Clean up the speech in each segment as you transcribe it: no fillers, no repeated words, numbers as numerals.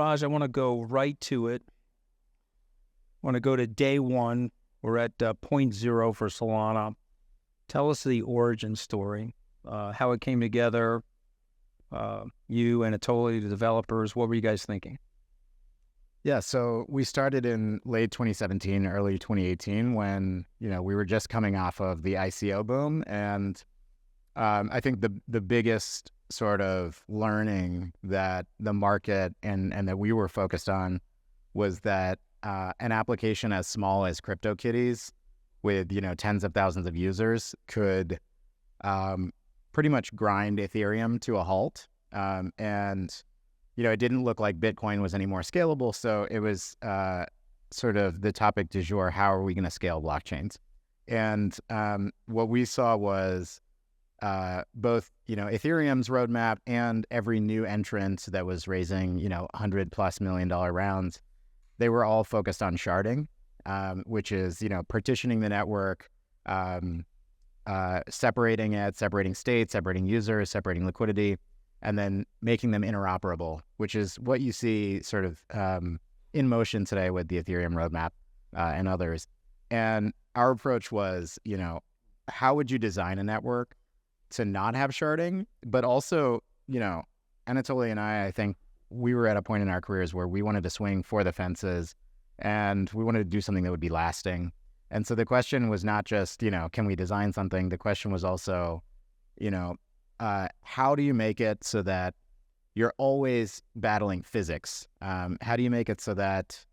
Raj, I want to go right to it. I want to go to day one. We're at point zero for Solana. Tell us the origin story, how it came together, you, Anatoly, the developers. What were you guys thinking? Yeah, so we started in late 2017, early 2018 when, we were just coming off of the ICO boom. And I think the biggest sort of learning that the market and that we were focused on was that an application as small as CryptoKitties with, tens of thousands of users could pretty much grind Ethereum to a halt. It didn't look like Bitcoin was any more scalable. So it was sort of the topic du jour, how are we going to scale blockchains? And what we saw was both, Ethereum's roadmap and every new entrant that was raising, $100+ million rounds, they were all focused on sharding, which is, partitioning the network, separating it, separating states, separating users, separating liquidity, and then making them interoperable, which is what you see sort of in motion today with the Ethereum roadmap and others. And our approach was, how would you design a network to not have sharding, but also, Anatoly and I think we were at a point in our careers where we wanted to swing for the fences and we wanted to do something that would be lasting. And so the question was not just, can we design something? The question was also, how do you make it so that you're always battling physics? How do you make it so that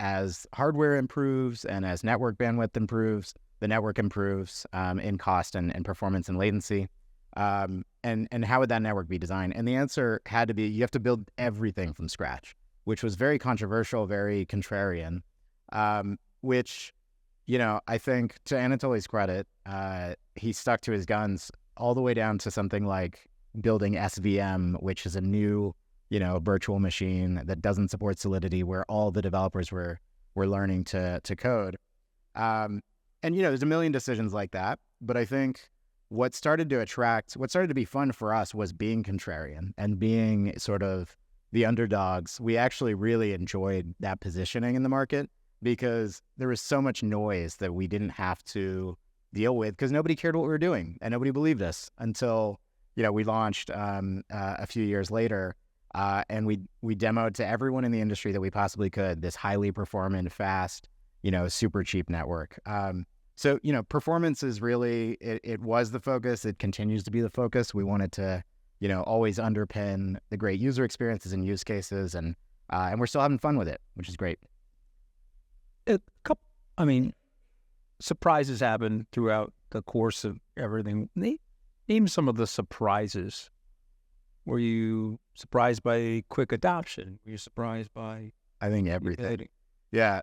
as hardware improves and as network bandwidth improves, the network improves in cost and performance and latency? And how would that network be designed? And the answer had to be, you have to build everything from scratch, which was very controversial, very contrarian, which, I think to Anatoly's credit, he stuck to his guns all the way down to something like building SVM, which is a new, virtual machine that doesn't support Solidity, where all the developers were learning to code. And, there's a million decisions like that. But I think what started to be fun for us was being contrarian and being sort of the underdogs. We actually really enjoyed that positioning in the market because there was so much noise that we didn't have to deal with because nobody cared what we were doing and nobody believed us until, we launched a few years later and we demoed to everyone in the industry that we possibly could this highly performant, fast, super cheap network. So, performance is really, it was the focus. It continues to be the focus. We wanted to, always underpin the great user experiences and use cases. And we're still having fun with it, which is great. Surprises happen throughout the course of everything. Name some of the surprises. Were you surprised by quick adoption? Were you surprised by... I think everything. Yeah.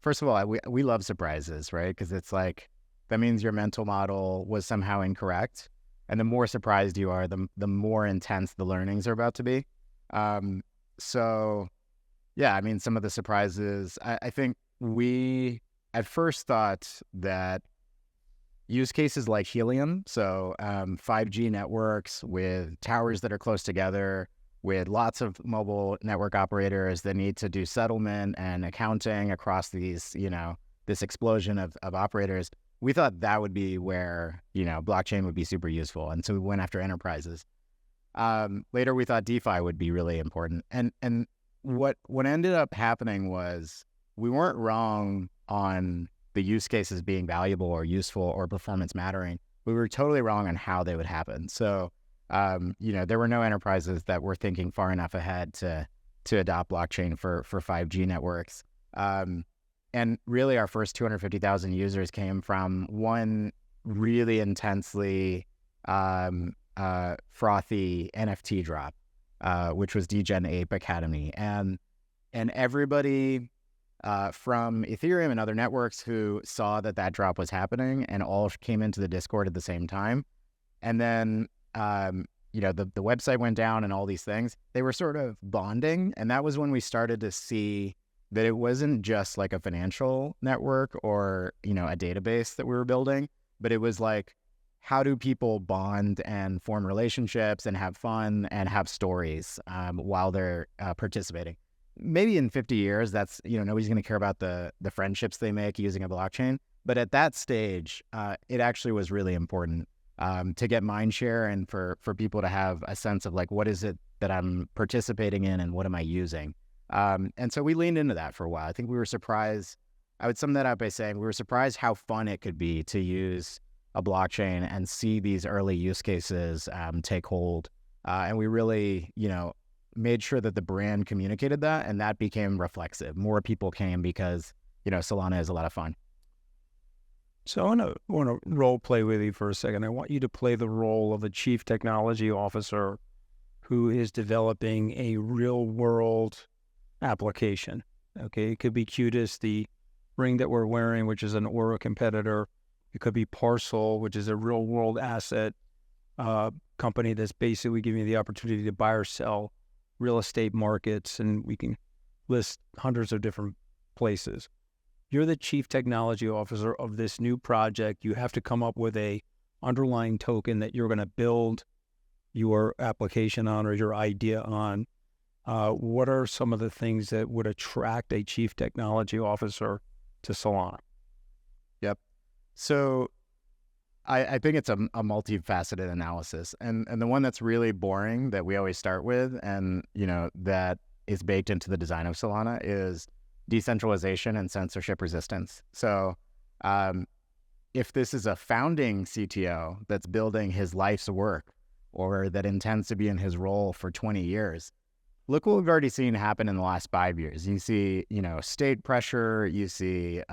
First of all, we love surprises, right? Because it's like, that means your mental model was somehow incorrect. And the more surprised you are, the more intense the learnings are about to be. So, yeah, some of the surprises, I think we at first thought that use cases like Helium, so 5G networks with towers that are close together, with lots of mobile network operators that need to do settlement and accounting across these, this explosion of operators, we thought that would be where, blockchain would be super useful. And so we went after enterprises. Later, we thought DeFi would be really important. And what ended up happening was we weren't wrong on the use cases being valuable or useful or performance mattering. We were totally wrong on how they would happen. So, there were no enterprises that were thinking far enough ahead to adopt blockchain for 5G networks. And really our first 250,000 users came from one really intensely frothy NFT drop, which was Degen Ape Academy. And everybody from Ethereum and other networks who saw that drop was happening and all came into the Discord at the same time. And then, the website went down and all these things, they were sort of bonding. And that was when we started to see that it wasn't just like a financial network or, a database that we were building, but it was like how do people bond and form relationships and have fun and have stories while they're participating. Maybe in 50 years, that's, nobody's going to care about the friendships they make using a blockchain. But at that stage, it actually was really important to get mind share and for people to have a sense of like, what is it that I'm participating in and what am I using? And so we leaned into that for a while. I think we were surprised. I would sum that up by saying we were surprised how fun it could be to use a blockchain and see these early use cases take hold. And we really, made sure that the brand communicated that, and that became reflexive. More people came because, Solana is a lot of fun. So I want to role play with you for a second. I want you to play the role of a chief technology officer who is developing a real world application. Okay, it could be Qtus, the ring that we're wearing, which is an Aura competitor. It could be Parcel, which is a real world asset company that's basically giving you the opportunity to buy or sell real estate markets, and we can list hundreds of different places. You're the chief technology officer of this new project. You have to come up with a underlying token that you're going to build your application on or your idea on. What are some of the things that would attract a chief technology officer to Solana? Yep. So I think it's a multifaceted analysis. And the one that's really boring that we always start with and, that is baked into the design of Solana is decentralization and censorship resistance. So if this is a founding CTO that's building his life's work or that intends to be in his role for 20 years, look what we've already seen happen in the last 5 years. You see, state pressure, you see,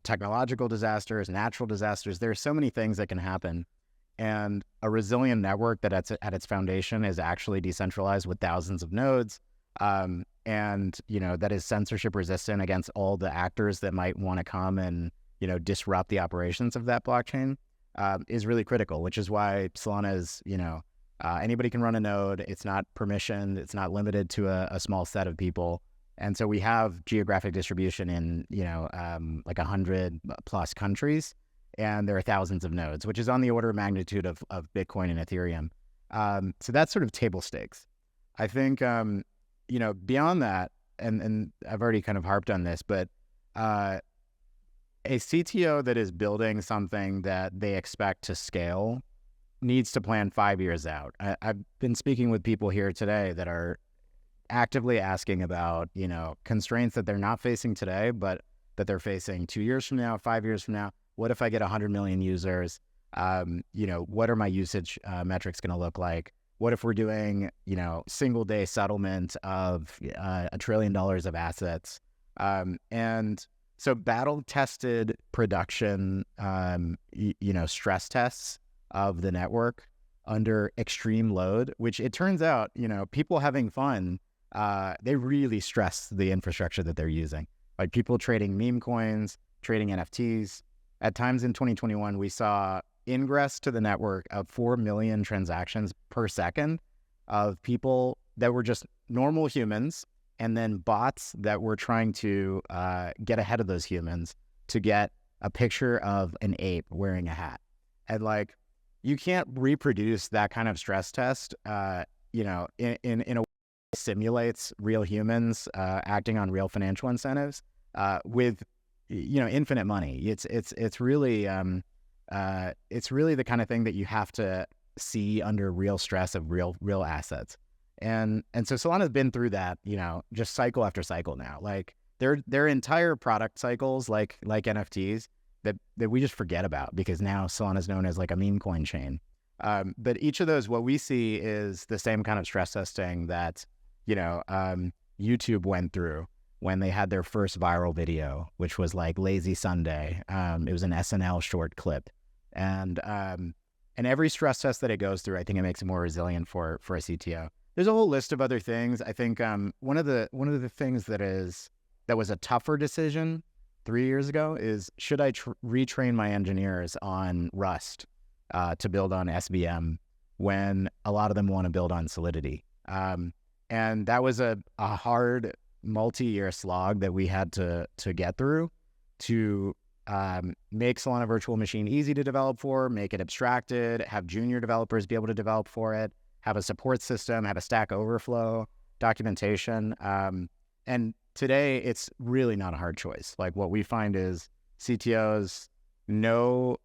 technological disasters, natural disasters. There are so many things that can happen. And a resilient network that at its foundation is actually decentralized with thousands of nodes, and, that is censorship resistant against all the actors that might want to come and, disrupt the operations of that blockchain, is really critical, which is why Solana is, anybody can run a node. It's not permissioned. It's not limited to a small set of people. And so we have geographic distribution in, like 100 plus countries, and there are thousands of nodes, which is on the order of magnitude of Bitcoin and Ethereum. So that's sort of table stakes. I think, beyond that, and I've already kind of harped on this, but a CTO that is building something that they expect to scale needs to plan 5 years out. I've been speaking with people here today that are actively asking about, constraints that they're not facing today, but that they're facing 2 years from now, 5 years from now. What if I get 100 million users? What are my usage metrics going to look like? What if we're doing, single day settlement of $1 trillion of assets? And so battle tested production, stress tests of the network under extreme load, which it turns out, people having fun, they really stress the infrastructure that they're using. Like people trading meme coins, trading NFTs. At times in 2021, we saw ingress to the network of 4 million transactions per second of people that were just normal humans, and then bots that were trying to get ahead of those humans to get a picture of an ape wearing a hat. And like, you can't reproduce that kind of stress test, in a way that simulates real humans acting on real financial incentives with, infinite money. It's really the kind of thing that you have to see under real stress of real assets. And so Solana's been through that, just cycle after cycle now. Like their entire product cycles, like NFTs, that we just forget about because now Solana's known as like a meme coin chain. But each of those, what we see is the same kind of stress testing that, YouTube went through when they had their first viral video, which was like Lazy Sunday. It was an SNL short clip. And every stress test that it goes through, I think it makes it more resilient for a CTO. There's a whole list of other things. I think one of the things that was a tougher decision 3 years ago is, should I retrain my engineers on Rust to build on SVM when a lot of them want to build on Solidity? And that was a hard multi-year slog that we had to get through to make Solana Virtual Machine easy to develop for, make it abstracted, have junior developers be able to develop for it, have a support system, have a Stack Overflow, documentation. And today, it's really not a hard choice. Like what we find is CTOs know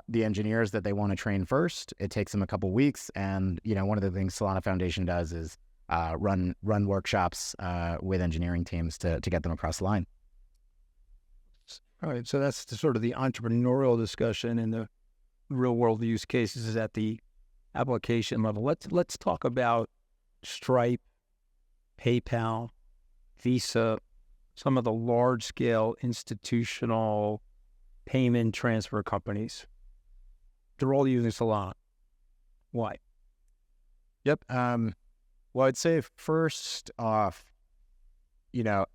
the engineers that they want to train first. It takes them a couple weeks. And, one of the things Solana Foundation does is run workshops with engineering teams to get them across the line. All right, so that's sort of the entrepreneurial discussion, and the real world use cases is at the application level. Let's talk about Stripe, PayPal, Visa, some of the large scale institutional payment transfer companies. They're all using Solana. Why? Yep. Well, I'd say first off,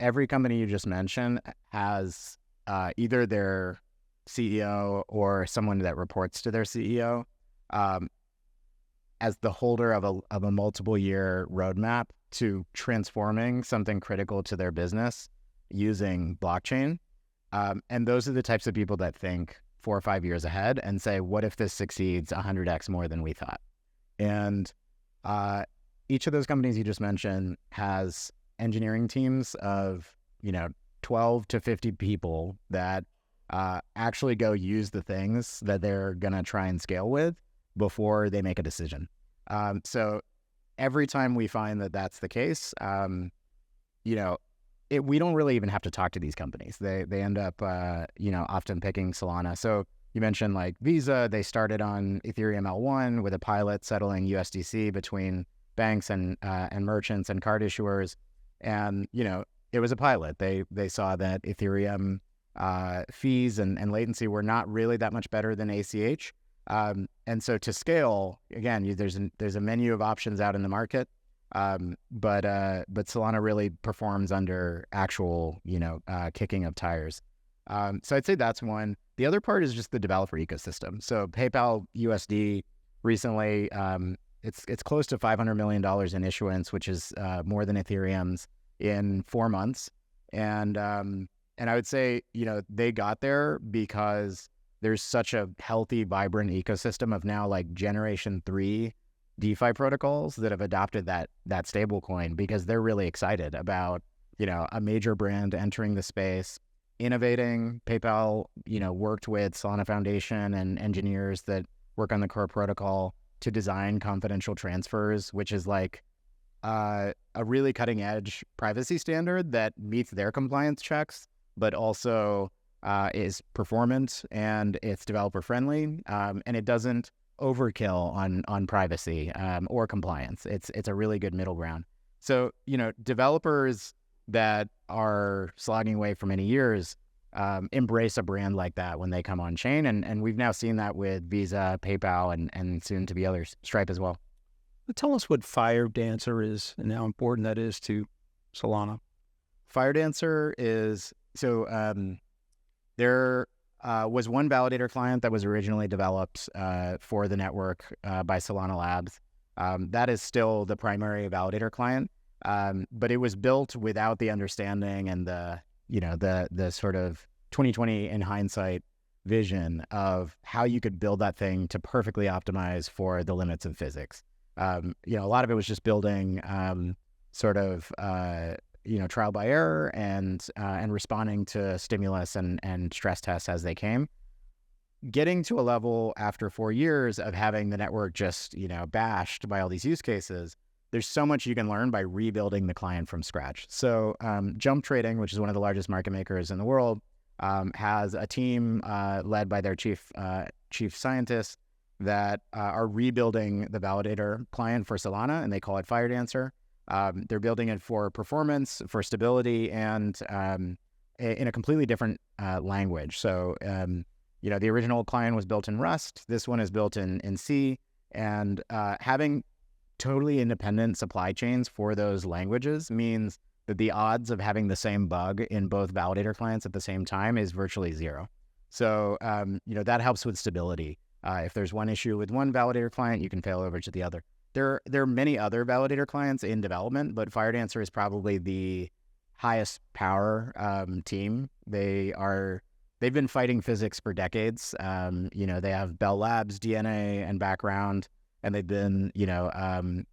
every company you just mentioned has either their CEO or someone that reports to their CEO as the holder of a multiple year roadmap to transforming something critical to their business using blockchain. And those are the types of people that think 4 or 5 years ahead and say, what if this succeeds 100x more than we thought? And each of those companies you just mentioned has engineering teams of, 12 to 50 people that actually go use the things that they're going to try and scale with before they make a decision. So every time we find that that's the case, we don't really even have to talk to these companies. They end up, often picking Solana. So you mentioned like Visa, they started on Ethereum L1 with a pilot settling USDC between banks and merchants and card issuers. And, it was a pilot. They saw that Ethereum fees and latency were not really that much better than ACH. And so to scale, again, there's a menu of options out in the market. But Solana really performs under actual, kicking of tires. So I'd say that's one. The other part is just the developer ecosystem. So PayPal USD recently, it's close to $500 million in issuance, which is more than Ethereum's in 4 months. And I would say, they got there because there's such a healthy, vibrant ecosystem of now like generation 3 DeFi protocols that have adopted that stablecoin because they're really excited about, a major brand entering the space, innovating. PayPal, worked with Solana Foundation and engineers that work on the core protocol to design confidential transfers, which is like a really cutting edge privacy standard that meets their compliance checks, but also is performant and it's developer friendly, and it doesn't overkill on privacy or compliance. It's a really good middle ground. So, developers that are slogging away for many years embrace a brand like that when they come on chain. And we've now seen that with Visa, PayPal, and soon to be others, Stripe as well. Tell us what Firedancer is and how important that is to Solana. Firedancer is, there was one validator client that was originally developed for the network by Solana Labs. That is still the primary validator client, but it was built without the understanding and the sort of 2020 in hindsight vision of how you could build that thing to perfectly optimize for the limits of physics. A lot of it was just building trial by error and responding to stimulus and stress tests as they came. Getting to a level after 4 years of having the network just, bashed by all these use cases, there's so much you can learn by rebuilding the client from scratch. So Jump Trading, which is one of the largest market makers in the world, has a team led by their chief scientists that are rebuilding the validator client for Solana, and they call it Firedancer. They're building it for performance, for stability, and in a completely different language. So, the original client was built in Rust. This one is built in C. And having totally independent supply chains for those languages means that the odds of having the same bug in both validator clients at the same time is virtually zero. So, that helps with stability. If there's one issue with one validator client, you can fail over to the other. There are many other validator clients in development, but Firedancer is probably the highest power team. They are they've been fighting physics for decades. They have Bell Labs DNA and background, and they've been,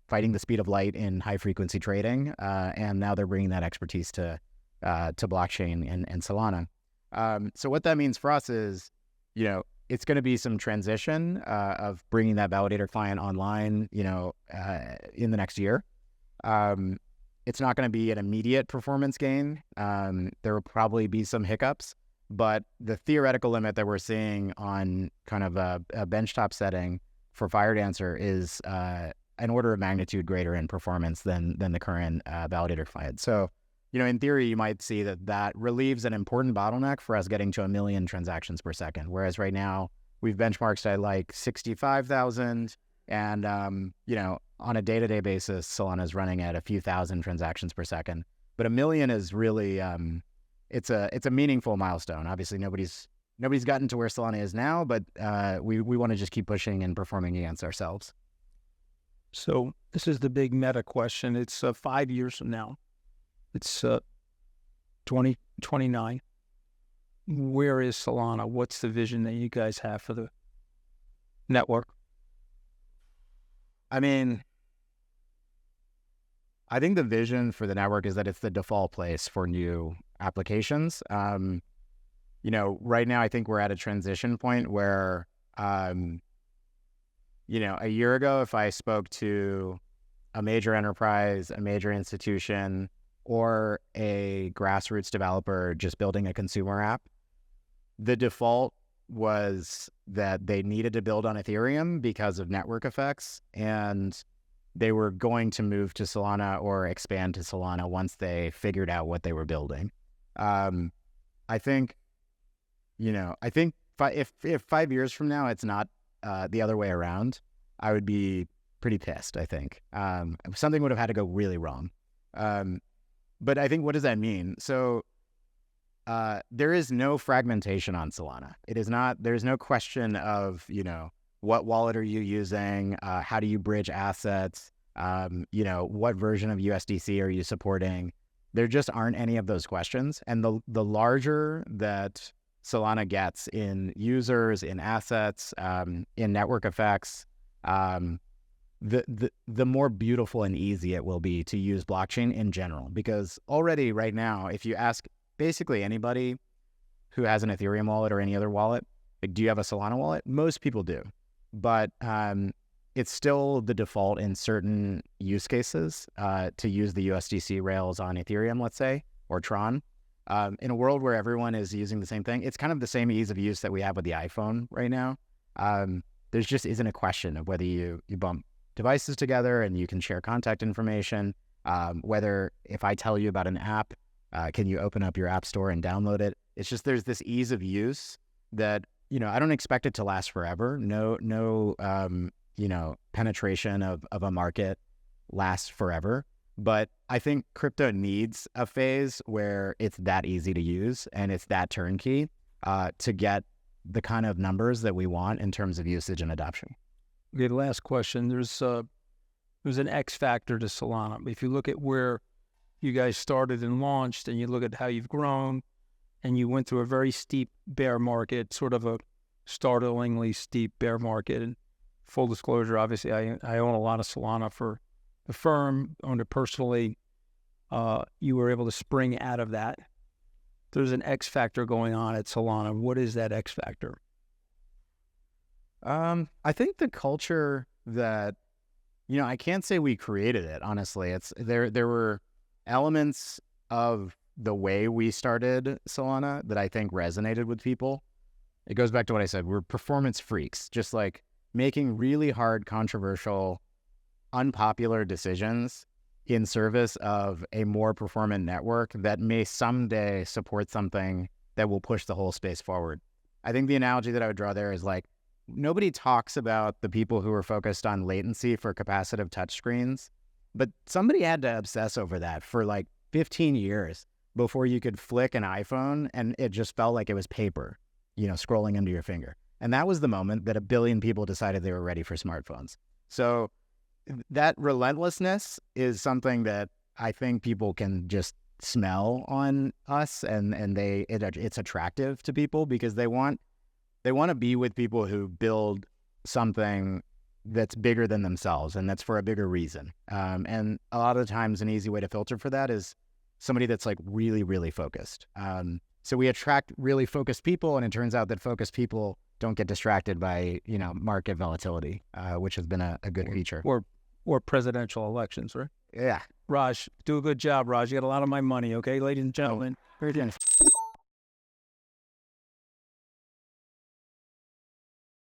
fighting the speed of light in high frequency trading. And now they're bringing that expertise to blockchain and Solana. So what that means for us is, it's going to be some transition of bringing that validator client online, in the next year. It's not going to be an immediate performance gain. There will probably be some hiccups, but the theoretical limit that we're seeing on kind of a benchtop setting for Firedancer is an order of magnitude greater in performance than the current validator client. So, in theory, you might see that relieves an important bottleneck for us getting to 1 million transactions per second. Whereas right now we've benchmarked at like 65,000, and on a day-to-day basis, Solana is running at a few thousand transactions per second. But 1 million is really it's a meaningful milestone. Obviously, nobody's gotten to where Solana is now, but we want to just keep pushing and performing against ourselves. So this is the big meta question. It's 5 years from now. It's 2029. Where is Solana? What's the vision that you guys have for the network? I mean, I think the vision for the network is that it's the default place for new applications. Right now I think we're at a transition point where, a year ago, if I spoke to a major enterprise, a major institution, or a grassroots developer just building a consumer app, the default was that they needed to build on Ethereum because of network effects, and they were going to move to Solana or expand to Solana once they figured out what they were building. I think if 5 years from now it's not the other way around, I would be pretty pissed, I think. Something would have had to go really wrong. But I think, what does that mean? So there is no fragmentation on Solana. There's no question of, what wallet are you using? How do you bridge assets? What version of USDC are you supporting? There just aren't any of those questions. And the larger that Solana gets in users, in assets, in network effects, the more beautiful and easy it will be to use blockchain in general. Because already right now, if you ask basically anybody who has an Ethereum wallet or any other wallet, like, do you have a Solana wallet? Most people do. But it's still the default in certain use cases to use the USDC rails on Ethereum, let's say, or Tron. In a world where everyone is using the same thing, it's kind of the same ease of use that we have with the iPhone right now. There's just isn't a question of whether you bump devices together and you can share contact information, whether if I tell you about an app, can you open up your app store and download it? It's just there's this ease of use that, I don't expect it to last forever. No, penetration of a market lasts forever. But I think crypto needs a phase where it's that easy to use and it's that turnkey to get the kind of numbers that we want in terms of usage and adoption. Okay, last question. There's an X factor to Solana. If you look at where you guys started and launched, and you look at how you've grown, and you went through a very steep bear market, sort of a startlingly steep bear market. And full disclosure, obviously, I own a lot of Solana for the firm, owned it personally. You were able to spring out of that. There's an X factor going on at Solana. What is that X factor? I think the culture that, I can't say we created it, honestly. It's there were elements of the way we started Solana that I think resonated with people. It goes back to what I said. We're performance freaks, just like making really hard, controversial, unpopular decisions in service of a more performant network that may someday support something that will push the whole space forward. I think the analogy that I would draw there is like, nobody talks about the people who are focused on latency for capacitive touchscreens, but somebody had to obsess over that for like 15 years before you could flick an iPhone and it just felt like it was paper, scrolling under your finger. And that was the moment that 1 billion people decided they were ready for smartphones. So that relentlessness is something that I think people can just smell on us, and it's attractive to people because they want to be with people who build something that's bigger than themselves and that's for a bigger reason. And a lot of the times an easy way to filter for that is somebody that's like really, really focused. So we attract really focused people, and it turns out that focused people don't get distracted by, market volatility, which has been a good feature. Or presidential elections, right? Yeah. Raj, do a good job, Raj. You got a lot of my money, okay, ladies and gentlemen. Very good.